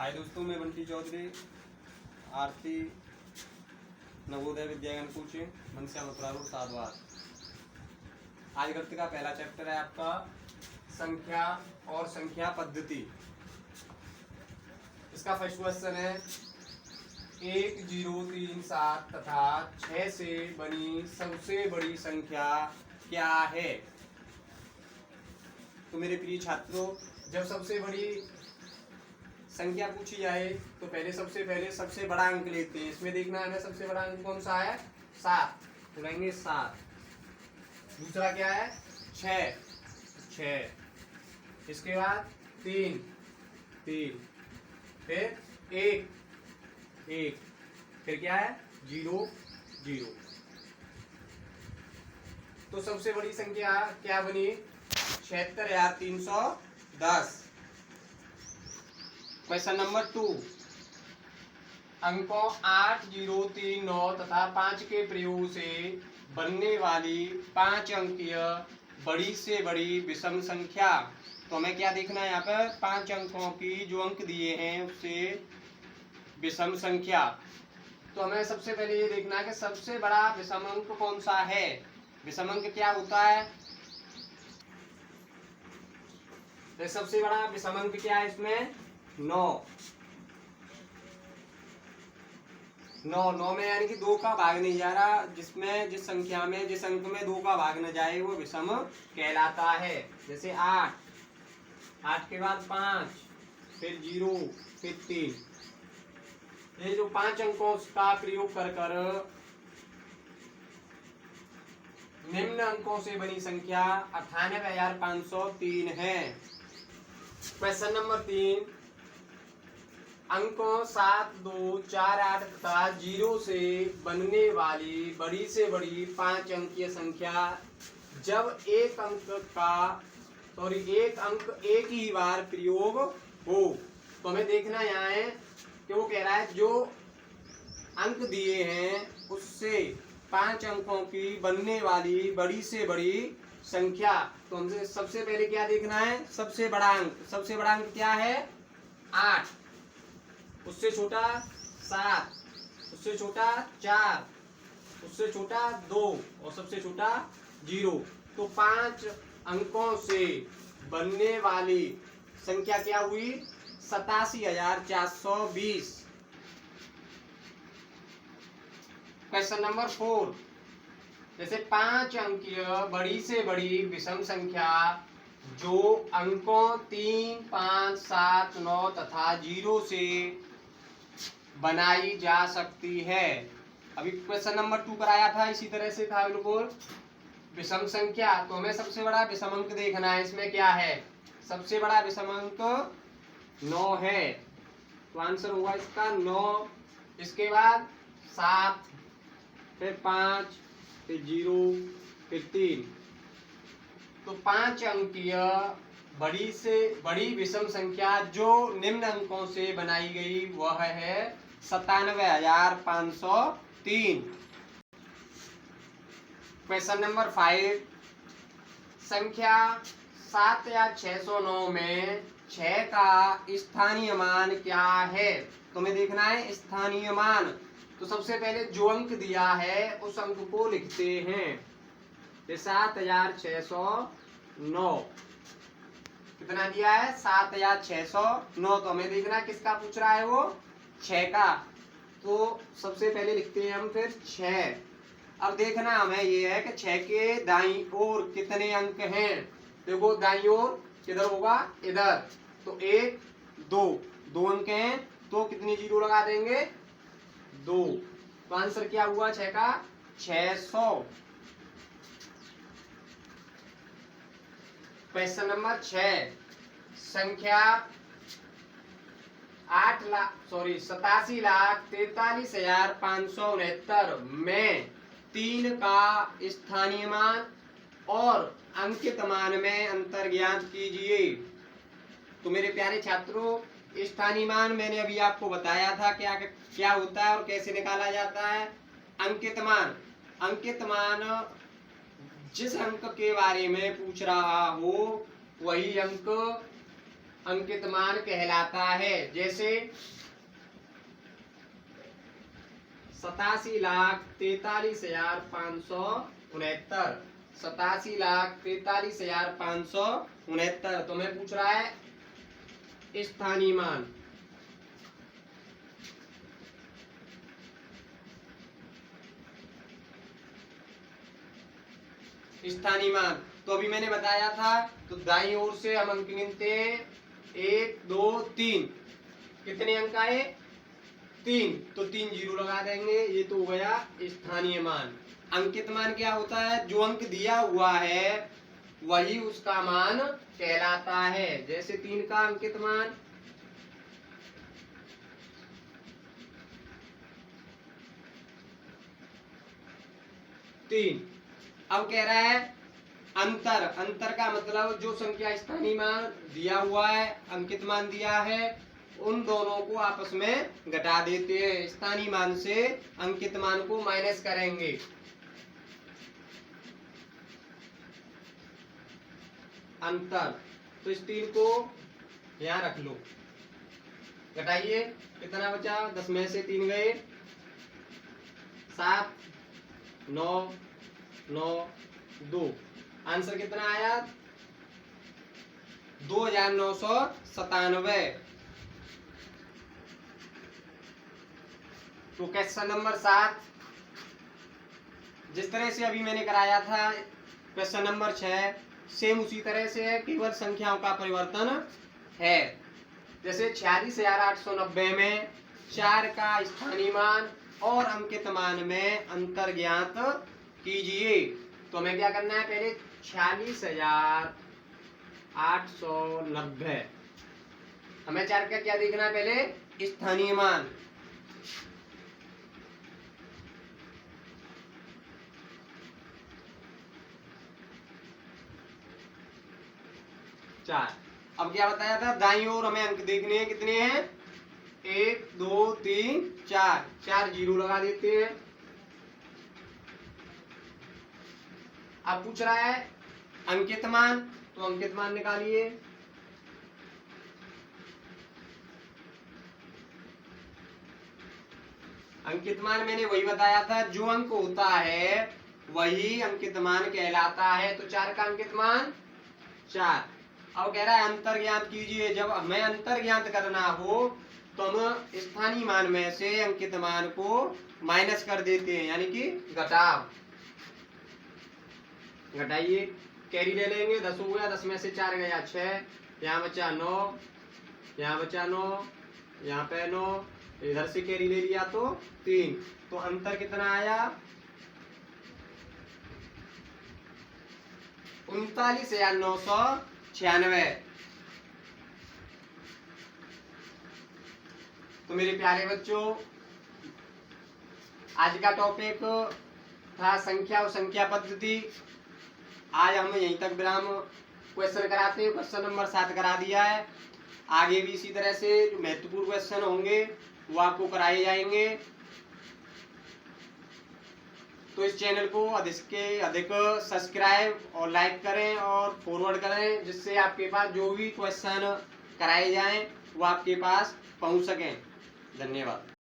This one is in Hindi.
हाय दोस्तों, मैं बंटी चौधरी आरती नवोदय विद्यागण कोचिंग मनसा मथुरा रोड साधवार। आज गणित का पहला चैप्टर है आपका संख्या और संख्या पद्धति। इसका फर्स्ट क्वेश्चन है 1037 तथा 6 से बनी सबसे बड़ी संख्या क्या है। तो मेरे प्रिय छात्रों, जब सबसे बड़ी संख्या पूछी जाए तो सबसे पहले सबसे बड़ा अंक लेते हैं। इसमें देखना है सबसे बड़ा अंक कौन सा है, 7, तो लेंगे 7। दूसरा क्या है, 6। इसके बाद 3, फिर 1, फिर क्या है 0। तो सबसे बड़ी संख्या क्या बनी, 76,310। क्वेश्चन नंबर 2, अंकों 8, 0, 3, 9 तथा 5 के प्रयोग से बनने वाली 5 अंकीय बड़ी से बड़ी विषम संख्या। तो हमें क्या देखना है यहाँ पर, 5 अंकों की जो अंक दिए हैं उससे विषम संख्या। तो हमें सबसे पहले ये देखना है कि सबसे बड़ा विषम अंक कौन सा है। विषम अंक क्या होता है, तो सबसे बड़ा विषम अंक क्या है इसमें, 9 में यानी कि 2 का भाग नहीं जा रहा, जिसमें जिस संख्या में जिस अंक में 2 का भाग न जाए वो विषम कहलाता है। जैसे 8 के बाद 5, फिर 0, फिर 3। ये जो 5 अंकों का प्रयोग कर निम्न अंकों से बनी संख्या 98,503 है। क्वेश्चन नंबर 3, अंकों 7, 2, 4, 8 तथा 0 से बनने वाली बड़ी से बड़ी 5 अंकीय संख्या जब एक अंक एक ही बार प्रयोग हो। तो हमें देखना यहाँ है कि वो कह रहा है जो अंक दिए हैं उससे 5 अंकों की बनने वाली बड़ी से बड़ी संख्या। तो हमसे सबसे पहले क्या देखना है, सबसे बड़ा अंक क्या है, 8, उससे छोटा 7, उससे छोटा 4, उससे छोटा 2 और सबसे छोटा 0। तो 5 अंकों से बनने वाली संख्या क्या हुई, 87,420। क्वेश्चन नंबर 4, जैसे 5 अंकीय बड़ी से बड़ी विषम संख्या जो अंकों 3, 5, 7, 9 तथा 0 से बनाई जा सकती है। अभी क्वेश्चन नंबर 2 कराया था, इसी तरह से था बिल्कुल विषम संख्या। तो हमें सबसे बड़ा विषम अंक देखना है। इसमें क्या है, सबसे बड़ा विषम अंक 9 है, तो आंसर होगा इसका 9। इसके बाद 7, फिर 5, फिर 0, फिर 3। तो 5 अंकीय बड़ी से बड़ी विषम संख्या जो निम्न अंकों से बनाई गई वह है 97,503। क्वेश्चन नंबर 5, संख्या 7 या 609 में 6 का स्थानीय मान क्या है। तो हमें देखना है स्थानीय मान। तो सबसे पहले जो अंक दिया है उस अंक को लिखते हैं। 7,609 कितना दिया है, 7,609। तो हमें देखना किसका पूछ रहा है, वो 6 का। तो सबसे पहले लिखते हैं हम फिर 6। अब देखना हमें ये है कि 6 के दाईं ओर कितने अंक हैं। देखो दाईं ओर किधर होगा, इधर। तो 1, 2 अंक हैं, तो कितनी 0 लगा देंगे, 2। तो आंसर क्या हुआ 6 का, 600। क्वेश्चन नंबर 6, संख्या 87,43,569 में 3 का स्थानीय मान और अंकित मान में अंतर ज्ञात कीजिए। तो मेरे प्यारे छात्रों, स्थानीय मान मैंने अभी आपको बताया था क्या होता है और कैसे निकाला जाता है। अंकित मान जिस अंक के बारे में पूछ रहा हो वही अंक अंकित मान कहलाता है। जैसे 87,43,569, 87,43,569। तो मैं पूछ रहा है स्थानीय मान। स्थानीय मान तो अभी मैंने बताया था, तो दाईं ओर से हम अंक गिनते हैं 1 2 3। कितने अंक आए? 3, तो 3 जीरो लगा देंगे। ये तो हो गया स्थानीय मान। अंकित मान क्या होता है? जो अंक दिया हुआ है वही उसका मान कहलाता है। जैसे 3 का अंकित मान 3। अब कह रहा है अंतर। अंतर का मतलब जो संख्या स्थानीय मान दिया हुआ है, अंकित मान दिया है, उन दोनों को आपस में घटा देते हैं। स्थानीय मान से अंकित मान को माइनस करेंगे। अंतर, तो इस 3 को यहां रख लो, घटाइए। कितना बचा? 10 में से 3 गए 7, 9, 9, 2। आंसर कितना आया? 2997। तो क्वेश्चन नंबर 7 जिस तरह से अभी मैंने कराया था क्वेश्चन नंबर 6 सेम उसी तरह से है, केवल संख्याओं का परिवर्तन है। जैसे 46,890 में 4 का स्थानीय मान और अंकित मान में अंतर ज्ञात कीजिए। तो हमें क्या करना है? पहले 46,890 हमें 4 का क्या देखना है? पहले स्थानीय मान। चार। अब क्या बताया था? दाईं ओर हमें अंक देखने हैं। कितने हैं? 1 2 3 4। 4 जीरो लगा देते हैं। अब पूछ रहा है अंकित मान, तो अंकित मान निकालिए। अंकित मान मैंने वही बताया था, जो अंक होता है वही अंकित मान कहलाता है। तो 4 का अंकित मान 4। अब कह रहा है अंतर ज्ञात कीजिए। जब हमें अंतर ज्ञात करना हो तो हम स्थानीय मान में से अंकित मान को माइनस कर देते हैं, यानी कि घटाव। घटाइए, कैरी ले लेंगे। 10 हो गया, 10 में से 4 गया 6, यहाँ बचा 9, यहाँ बचा 9, यहाँ पे 9, इधर से कैरी ले लिया तो 3। तो अंतर कितना आया? 39,996। तो मेरे प्यारे बच्चों, आज का टॉपिक था संख्या और संख्या पद्धति। आज हम यहीं तक विराम। क्वेश्चन कराते हैं। क्वेश्चन नंबर 7 करा दिया है। आगे भी इसी तरह से जो महत्वपूर्ण क्वेश्चन होंगे वो आपको कराए जाएंगे। तो इस चैनल को अधिक से अधिक सब्सक्राइब और लाइक करें और फॉरवर्ड करें, जिससे आपके पास जो भी क्वेश्चन कराए जाएं वो आपके पास पहुंच सकें। धन्यवाद।